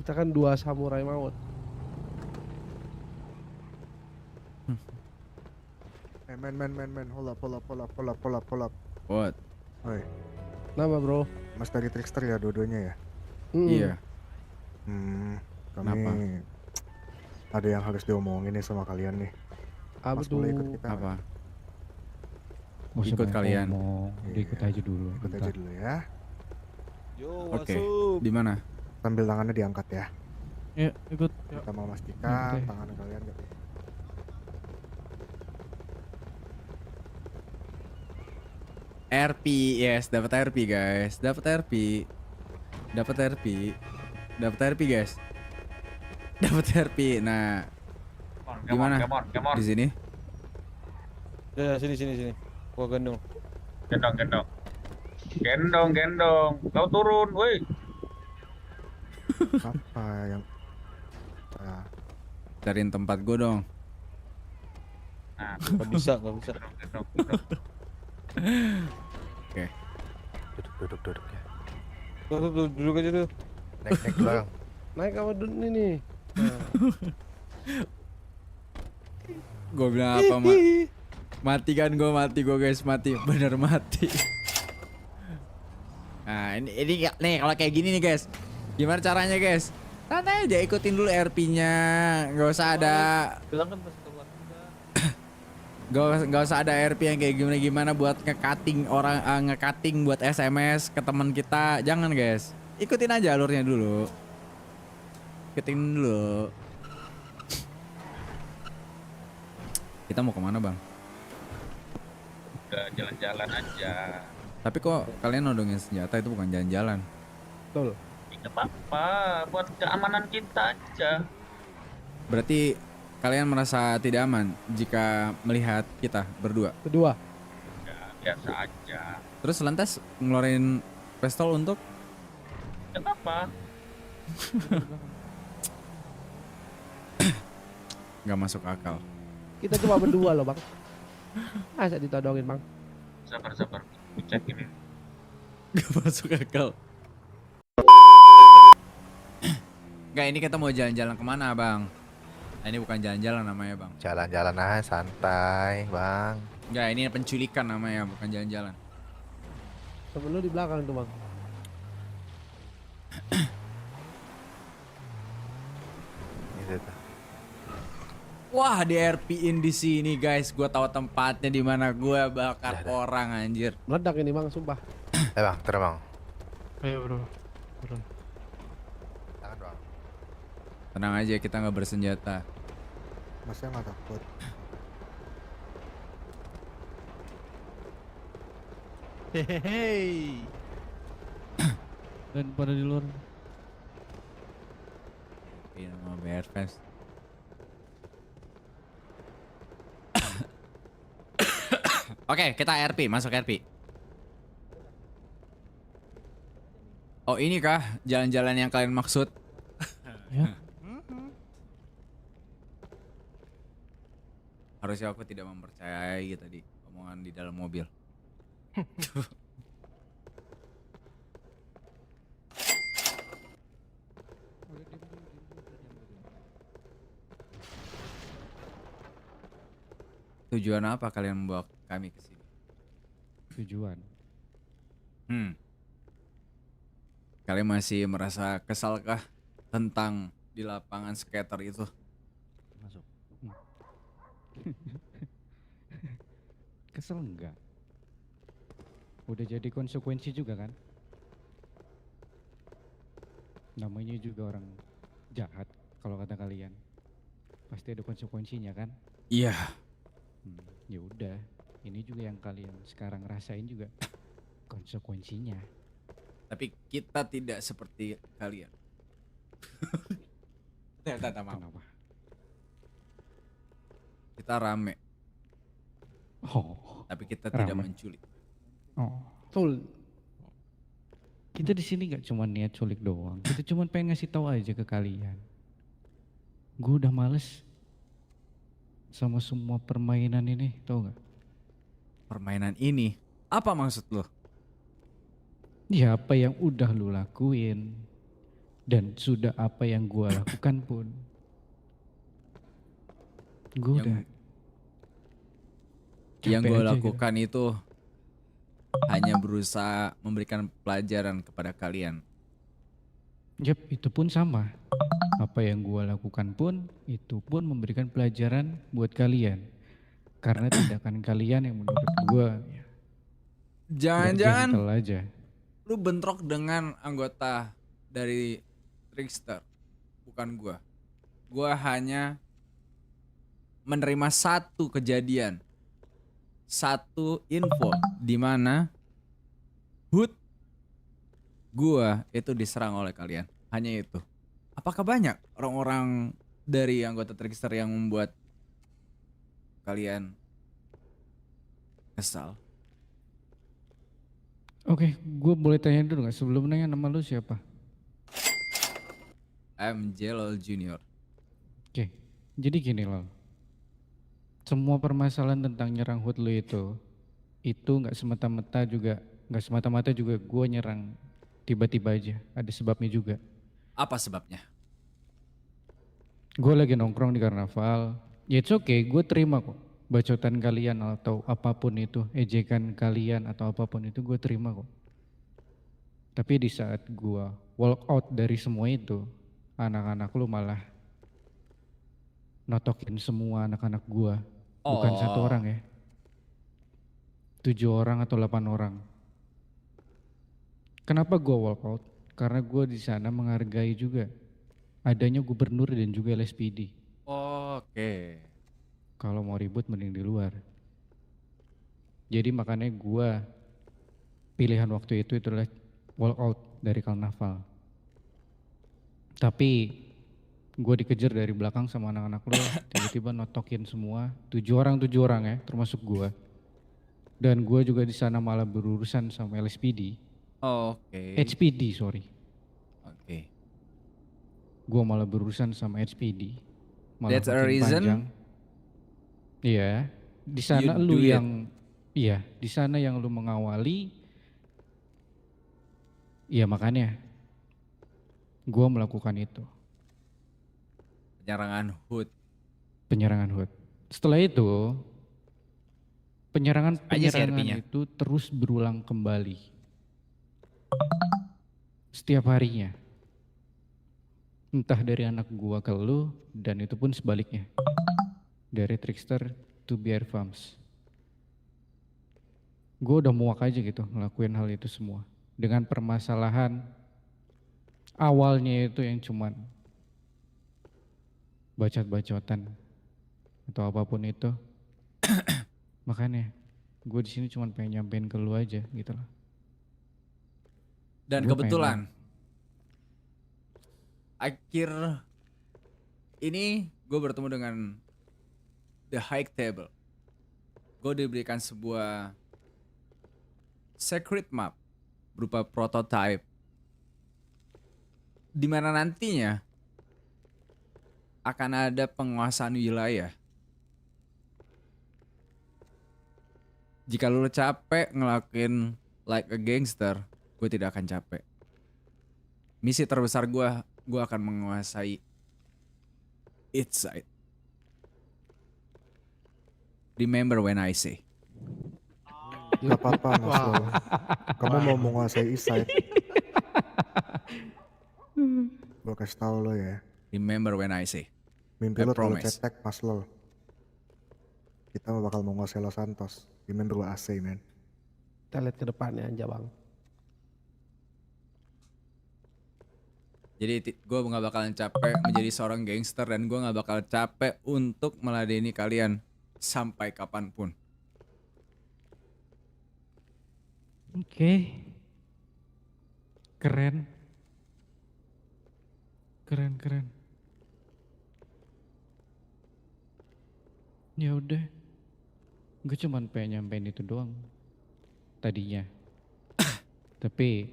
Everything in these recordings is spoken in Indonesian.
Kita kan dua samurai maut. Man, hold up. What? Oi, Nama bro? Mas dari Trickster ya dua-duanya ya? Iya. Kami Kenapa? ada yang harus diomongin nih sama kalian nih. Apa Mas boleh ikut tuh? kita nggak? Apa? Gak usah Ikut banyak kalian. ngomong, udah ikut Iya, aja dulu. Ikut bentar. aja dulu ya. Yo, Oke. masuk. Di mana? Sambil tangannya diangkat ya. Ya, ikut. Kita mau Oke. pastikan tangan kalian gak. RP, yes, dapat RP guys, dapat RP, guys, dapat RP. Nah, gimana? Di sini? Ya, sini. Gua gendong. Gendong. Kau turun, woi. Apa yang Cariin tempat gue dong. Nah, Gak bisa. gendong. Oke. duduk ya. Tuh, duduk aja tuh. Naik belakang. Naik apa dulu nih? Gue bilang apa mati kan mati guys, bener mati. Nah ini nih kalau kayak gini nih guys, gimana caranya guys? Santai aja, ikutin dulu RP-nya, nggak usah ada, Bilang kan pas keluar. nggak usah ada RP yang kayak gimana buat nge-cutting orang, nge-cutting buat SMS ke teman kita, jangan guys. Ikutin aja alurnya dulu. Ikutin dulu. Kita mau kemana bang? Udah jalan-jalan aja. Tapi kok kalian nodongin senjata, itu bukan jalan-jalan. Betul. Tidak apa-apa, buat keamanan kita aja. Berarti kalian merasa tidak aman jika melihat kita berdua. Kedua. Ya, biasa aja. Terus lantas ngeluarin pistol untuk Tidak apa. nggak masuk akal. Kita cuma berdua loh bang. Masa ditodongin bang? Sabar. Cek ini. Nggak masuk akal. Nggak, ini kita mau jalan-jalan kemana bang? Nah, ini bukan jalan-jalan namanya bang. Jalan-jalan aja santai, Bang. Nggak, ini penculikan namanya, bukan jalan-jalan. Temen lu di belakang tuh bang. Gitu tuh. Wah, di RP-in di sini guys. Gua tahu tempatnya di mana. Gua bakar orang anjir. Meledak ini bang, sumpah. Bang, turun Bang. Ayo bro, turun. Tangan Bang. Tenang aja, kita nggak bersenjata. Masnya nggak takut. Hehehe. Dan pada di luar. Ini nama BR Fest. Oke, kita RP, masuk RP. Oh, ini kah jalan-jalan yang kalian maksud? Ya. Harusnya aku tidak mempercayai tadi omongan di dalam mobil. Tujuan apa kalian membawa kami ke sini? Tujuan. Kalian masih merasa kesalkah tentang di lapangan skater itu? Masuk. Kesel enggak? Udah jadi konsekuensi juga kan? Namanya juga orang jahat kalau kata kalian. Pasti ada konsekuensinya kan? Iya. Ya udah, ini juga yang kalian sekarang rasain juga konsekuensinya. Tapi kita tidak seperti kalian. Tidak, maaf. Kenapa? Kita rame, Oh, tapi kita tidak Rame. menculik. oh. Betul. Kita di sini nggak cuma niat culik doang. Kita cuma pengen ngasih tahu aja ke kalian. Gue udah males sama semua permainan ini, tau gak? Permainan ini, apa maksud lo? Ya apa yang udah lu lakuin, Dan sudah apa yang gue lakukan pun, gue Yang- udah Yang capek gue aja gitu. lakukan itu hanya berusaha memberikan pelajaran kepada kalian. Yap, itu pun sama. Apa yang gue lakukan pun, itu pun memberikan pelajaran buat kalian. Karena tindakan kalian yang menurut gue ya, nggak Jangan-jangan gentle aja. lu bentrok dengan anggota dari Trickster, bukan gua. Gua hanya menerima satu kejadian, satu info di mana Hood gua itu diserang oleh kalian. Hanya itu. Apakah banyak orang-orang dari anggota Trickster yang membuat kalian kesal? Oke, gue boleh tanya dulu nggak? Sebelum nanya, nama lu siapa? I'm Jelol Junior. Oke, jadi gini loh. Semua permasalahan tentang nyerang Hood lu itu nggak semata-mata juga gue nyerang tiba-tiba aja. Ada sebabnya juga. Apa sebabnya? Gue lagi nongkrong di karnaval. Ya it's okay, gue terima kok. Bacotan kalian atau apapun itu, ejekan kalian atau apapun itu gue terima kok. Tapi di saat gue walk out dari semua itu, anak-anak lu malah notokin semua anak-anak gue. Bukan satu Oh. orang ya. 7 orang atau 8 orang. Kenapa gue walk out? Karena gue di sana menghargai juga adanya gubernur dan juga LSPD. Oke. Kalau mau ribut mending di luar. Jadi makanya gue pilihan waktu itu adalah walk out dari karnaval. Tapi gue dikejar dari belakang sama anak-anak lo, tiba-tiba notokin semua 7 orang ya, termasuk gue. Dan gue juga di sana malah berurusan sama LSPD, Oke. HPD sorry. Oke. Gue malah berurusan sama HPD. Malah That's a makin reason? panjang. Iya, di sana You lu do it. di sana yang lu mengawali. Iya makanya gue melakukan itu, Penyerangan Hood. penyerangan Hood. Setelah itu penyerangan Aja sih RP-nya. itu terus berulang kembali. Setiap harinya. Entah dari anak gua ke lu dan itu pun sebaliknya. Dari Trickster to BR Farms. Gue udah muak aja gitu ngelakuin hal itu semua. Dengan permasalahan awalnya itu yang cuman bacot-bacotan atau apapun itu. Makanya gue di sini cuma pengen nyampein ke lu aja gitu loh. Dan Gua kebetulan akhir ini gue bertemu dengan The High Table. Gue diberikan sebuah secret map berupa prototype di mana nantinya akan ada penguasaan wilayah. Jika lu capek ngelakuin like a gangster, gue tidak akan capek. Misi terbesar gue akan menguasai each side. Remember when I say. Gak apa-apa Mas Lo. Kamu mau menguasai East Side. Gue kasih tau lo ya. Remember when I say. Mimpi I lo terlalu promise. cetek Mas Lo. Kita bakal menguasai Los Santos. Remember what I say man. Kita lihat ke depannya aja bang. Jadi gue gak bakalan capek menjadi seorang gangster dan gue gak bakal capek untuk meladeni kalian sampai kapanpun. Oke. Keren. Keren. Ya udah. Gue cuman pengen nyampein itu doang. Tadinya. Tapi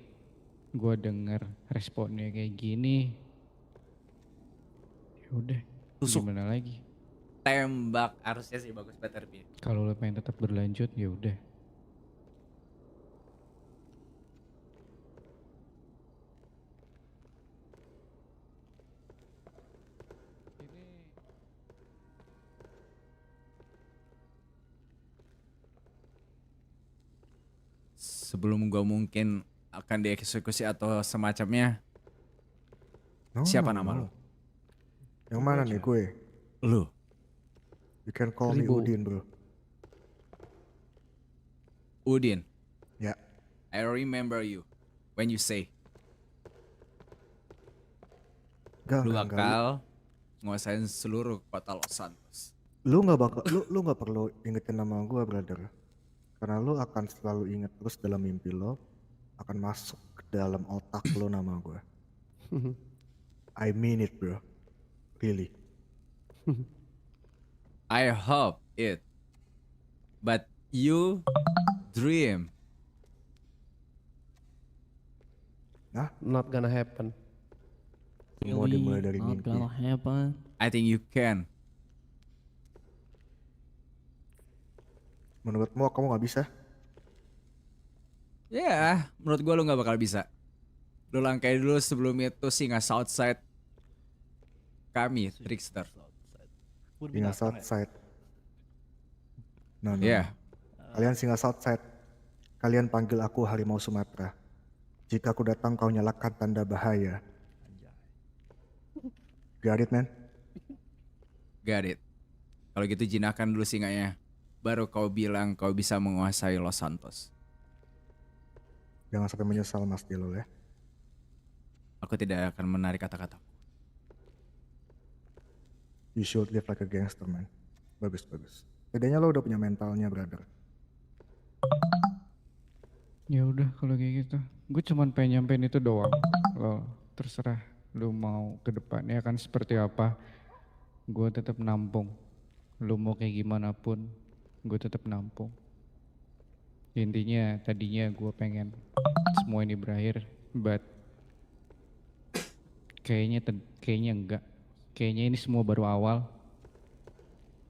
gue denger responnya kayak gini. Ya udah. Tusuk. Gimana lagi? Tembak harusnya sih bagus better Pi. Kalau lo pengen tetap berlanjut ya udah. sebelum gue mungkin akan dieksekusi atau semacamnya. No, Siapa no, nama no. lu? Yang mana nih gue? Lu. You can call me 1000. Udin bro. Udin. Ya. I remember you when you say Enggak, lu enggak, enggak. bakal nguasain seluruh kota Los Santos. Lu nggak bakal, lu nggak perlu ingetin nama gue brother. Karena lu akan selalu inget terus dalam mimpi lo, akan masuk ke dalam otak lo nama gue. I mean it bro. Really. I hope it. But you dream. Not gonna happen. Semua dimulai dari Not mimpi. gonna happen. I think you can. Menurutmu kamu nggak bisa? Ya, menurut gua lu nggak bakal bisa. Lu langkai dulu sebelum itu singa Southside kami, Trickster. Singa Southside. No, no. Ya, Kalian singa Southside. Kalian panggil aku harimau Sumatera. Jika aku datang kau nyalakan tanda bahaya. Got it man? got it. Kalau gitu jinakkan dulu singanya. Baru kau bilang kau bisa menguasai Los Santos. Jangan sampai menyesal Mas Dilo ya. Aku tidak akan menarik kata-kata. You should live like a gangster man. Bagus, bagus. Bedanya lo udah punya mentalnya brother. Ya udah kalau kayak gitu. Gue cuman pengen nyampein itu doang. Lo terserah lu mau ke depannya akan seperti apa. Gue tetap nampung. Lu mau kayak gimana pun, gue tetap nampung. Intinya tadinya gue pengen semua ini berakhir, but kayaknya enggak. Kayaknya ini semua baru awal.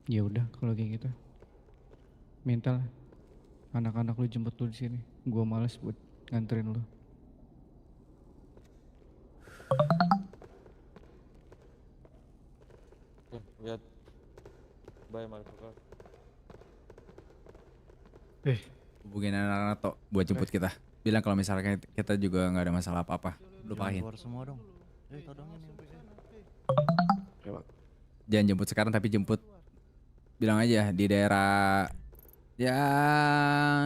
Ya udah kalau kayak gitu. Minta lah anak-anak lu jemput lu di sini. Gue males buat nganterin lu. Lihat. Bye motherfucker. Hubungin anak-anak Tok buat jemput kita. Bilang kalau misalkan kita juga nggak ada masalah apa-apa. Lupain. Keluar semua dong. Todongin yang Jangan jemput sekarang tapi jemput. Bilang aja di daerah. Ya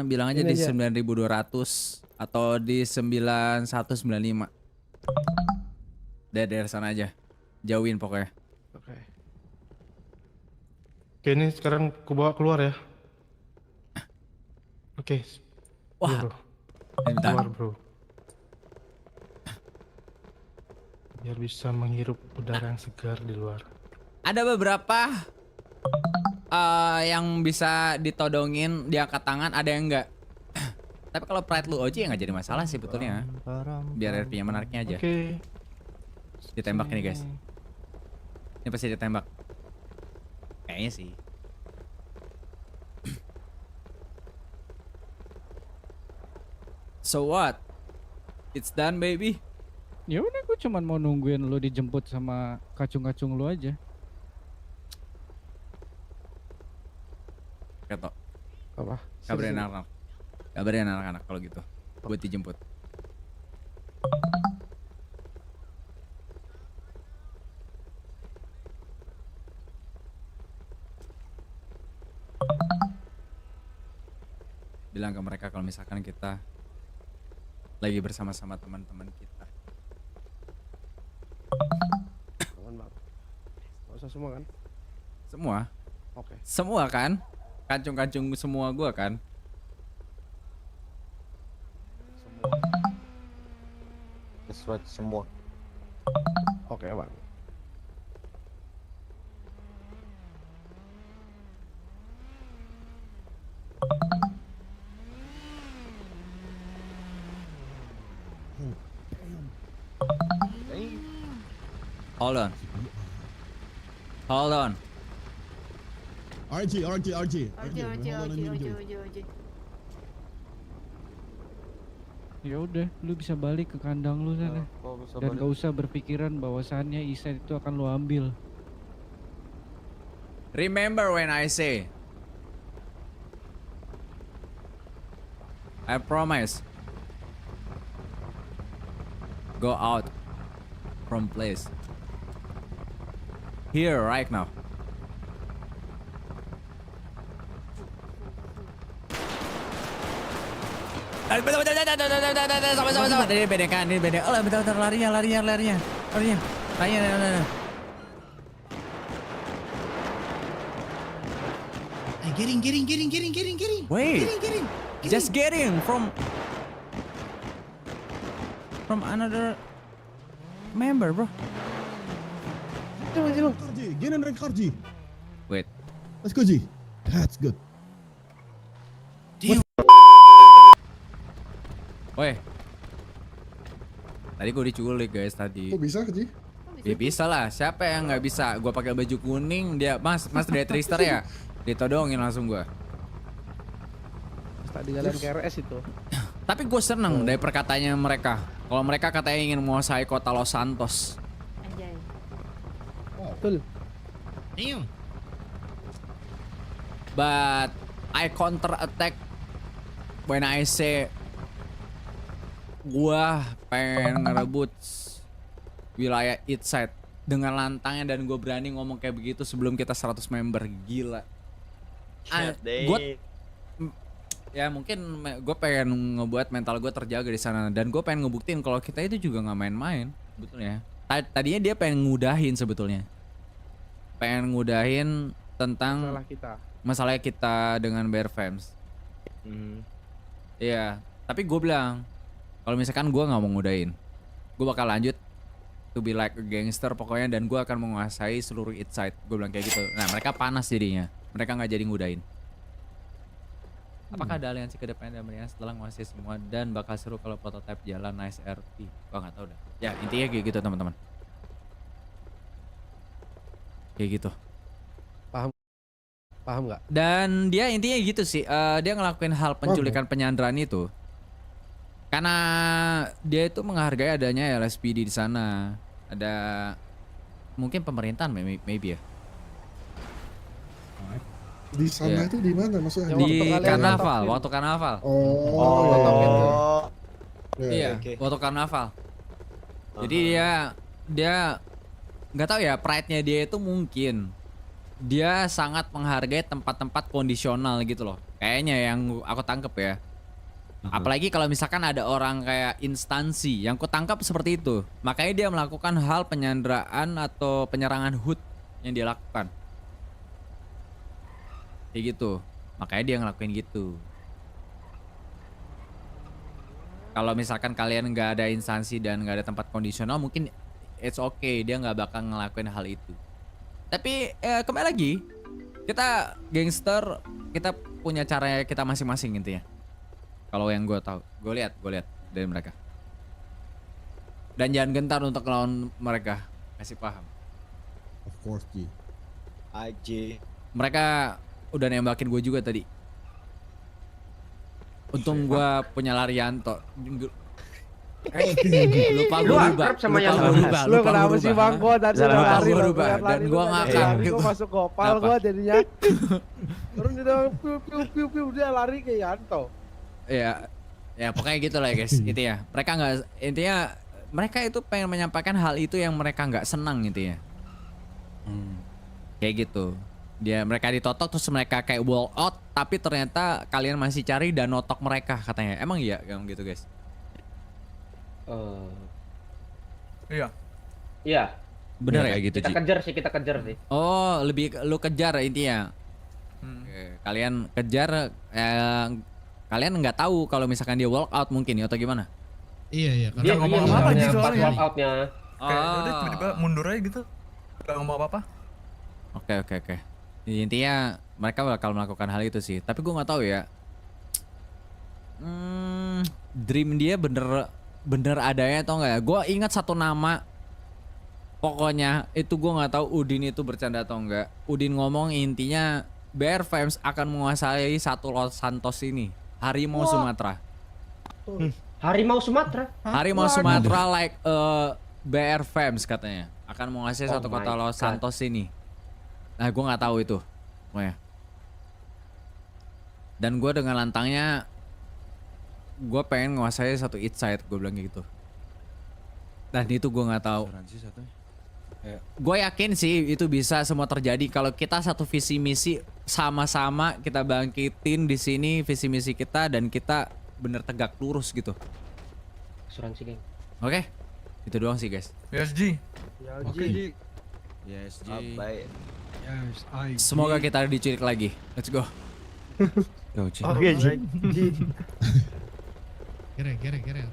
bilang aja Ini di aja. 9200 atau di 9195. Daerah sana aja. Jauhin pokoknya. Oke. Oke, ini sekarang aku bawa keluar ya. Oke. Wah. Iya, bro. Bentar. Keluar bro. Biar bisa menghirup udara yang segar di luar. Ada beberapa yang bisa ditodongin, diangkat tangan, ada yang enggak. Tapi kalau pride lu Oji ya nggak jadi masalah sih betulnya. Biar RP-nya menariknya aja. Oke. Ditembak ini guys. Ini pasti ditembak. Kayaknya sih. So what? It's done baby. Ya udah gue cuman mau nungguin lu dijemput sama kacung-kacung lu aja. Ketok. Apa? Kabarin anak-anak. Kabarin anak-anak kalau gitu. Buat dijemput. Bilang ke mereka kalau misalkan kita lagi bersama-sama teman-teman kita. Aman bang. Gak usah semua kan? Semua. Oke. Semua kan? Kancung-kancung semua gua kan? That's right, semua. Oke bang. Hold on. Hold on. RG. Ojo, Okay, ojo, hold on a ojo, minute. ojo, ojo. Ya udah, lu bisa balik ke kandang lu sana. Kau bisa Dan balik. gak usah berpikiran bahwasannya Isa itu akan lu ambil. Remember when I say I promise. Go out from place. Here right now. Sama. Ini bedekan, ini bedek. Oh, bentar, larinya. Getting. Wait. Just getting from another member, bro. Karji, get in rank Karji. Wait. Let's go, Ji. That's good. Woi. Tadi gue diculik guys tadi. Kok bisa, Ji? Ya bisa lah. Siapa yang nggak bisa? Gue pakai baju kuning, dia Mas dari Trister ya. Ditodongin langsung gue. Tadi kalian KRS itu. Tapi gue seneng dari perkataannya mereka. Kalau mereka katanya ingin menguasai kota Los Santos. Anjay. Betul. But I counter attack when I say gua pengen ngerebut wilayah east side dengan lantangnya dan gue berani ngomong kayak begitu sebelum kita 100 member. Gila. Gue ya mungkin gue pengen ngebuat mental gue terjaga di sana dan gue pengen ngebuktiin kalau kita itu juga nggak main-main sebetulnya. Tadinya dia pengen ngudahin sebetulnya, pengen ngudahin tentang masalah kita dengan Bear Fams. Iya, tapi gue bilang kalau misalkan gue nggak mau ngudahin, gue bakal lanjut to be like a gangster pokoknya dan gue akan menguasai seluruh east side. Gue bilang kayak gitu. Nah mereka panas jadinya, mereka nggak jadi ngudahin. Apakah ada aliansi ke depan dan meriah setelah menguasai semua dan bakal seru kalau prototipe jalan nice RP? Gua nggak tahu dah. Ya intinya kayak gitu teman-teman. Kayak gitu. Paham nggak? Dan dia intinya gitu sih. Dia ngelakuin hal penculikan penyanderaan itu karena dia itu menghargai adanya LSPD di sana. Ada mungkin pemerintahan maybe ya. Di sana itu di mana maksudnya? Di karnaval, waktu karnaval. Iya, waktu karnaval. Jadi dia nggak tahu ya, pride-nya dia itu mungkin dia sangat menghargai tempat-tempat kondisional gitu loh. Kayaknya yang aku tangkep ya. Apalagi kalau misalkan ada orang kayak instansi yang ku tangkap seperti itu, makanya dia melakukan hal penyanderaan atau penyerangan HUT yang dia lakukan. Kayak gitu, makanya dia ngelakuin gitu. Kalau misalkan kalian nggak ada instansi dan nggak ada tempat kondisional, mungkin it's okay, dia nggak bakal ngelakuin hal itu. Tapi kembali lagi, kita gangster, kita punya cara kita masing-masing intinya. Kalau yang gue tahu, gue lihat dari mereka. Dan jangan gentar untuk lawan mereka, kasih paham. Of course, Ji. Aji. Mereka udah nembakin gue juga tadi. Untung gue punya Larianto. Lupa gue rubah. Lu kenapa sih Bang? Gue tadi udah lari dan gue ngakak. Gue masuk gopal gue jadinya. Terus dia udah lari ke Yanto. Ya pokoknya gitu lah guys. Intinya mereka itu pengen menyampaikan hal itu yang mereka nggak senang intinya. Kayak gitu. Mereka ditotok terus mereka kayak wall out, tapi ternyata kalian masih cari dan notok mereka katanya. Emang iya yang gitu guys? Iya. Bener ya gitu Kita kejar sih. Oh lebih lu kejar intinya. Oke, kalian kejar, kalian nggak tahu kalau misalkan dia walk out mungkin ya atau gimana? Iya. Dia ngomong apa gitu soalnya. Walk outnya. Kayak udah tiba-tiba mundur aja gitu. Gak ngomong apa-apa. Oke. Intinya mereka bakal melakukan hal itu sih. Tapi gue nggak tahu ya. Dream dia bener adanya atau enggak ya? Gue ingat satu nama. Pokoknya itu gue nggak tahu Udin itu bercanda atau enggak. Udin ngomong intinya Bear Fams akan menguasai satu Los Santos ini. Harimau Sumatera. Harimau Sumatera? Harimau Sumatera like Bear Fams katanya akan menguasai satu kota Los Santos ini. Nah gue nggak tahu itu, pokoknya. Dan gue dengan lantangnya gue pengen nguasai satu each side, gue bilang gitu. Dan itu gue nggak tahu. Gue yakin sih itu bisa semua terjadi kalau kita satu visi misi sama-sama kita bangkitin di sini visi misi kita dan kita bener tegak lurus gitu. Asuransi, geng. Oke, itu doang sih guys. PSG. Ya, Oke. Ji. Yes, Baik. Yes, I. Semoga kita diculik lagi. Let's go. Go, Ci. Oke, Ji. Ji. Get it.